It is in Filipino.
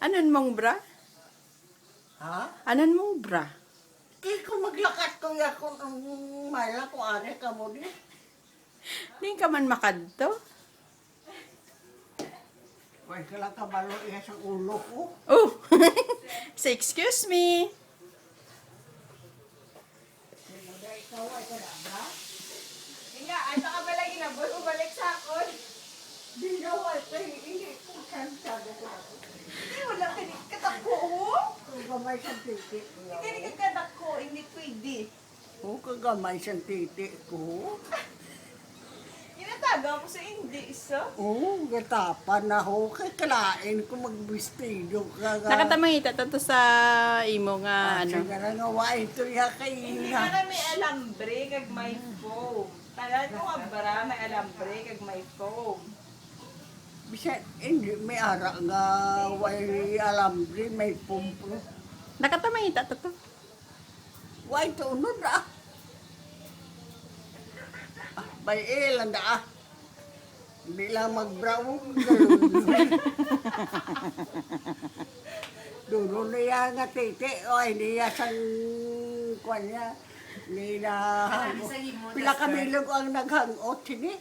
Anan mong bra? Ha? Anan mong bra? Kaya kung maglakat ko ya kung ang mala ko ari ka mo di. Di ka man makadto? Wala ka lang kabalo iya sa ulo ko. Oh! Say, excuse me. Ikaw ay kadabra? Nga, ay baka pala ginabot mo balik sa akon. Di na wala tayo. Hindi ko kansado ko ako. Hindi, wala ka ni katako. Kung gamay sa titi ko. Hindi ka ni katako, hindi pwede. O kagamay sa titi ko. Ginataga mo sa hindi, isa. Oo, gatapan na ho. Kay kalain ko magbistido ka. Nakatamangita to sa imo nga ano. Sige na nga, wa ito ya kay Hindi na may alambre kag may foam. Tagal ko nga bara, may alambre kag may foam. Bisan, hindi, may ara nga, way alambre, may pumpo. Nakatamangita to. Wa ito unod ah. Bay ilan da ah. Hindi lang mag-brown. Dulo na yan nga titi. O, hindi yan sang kwan niya. Hindi na... Pila kamilog ang naghangot. Sige.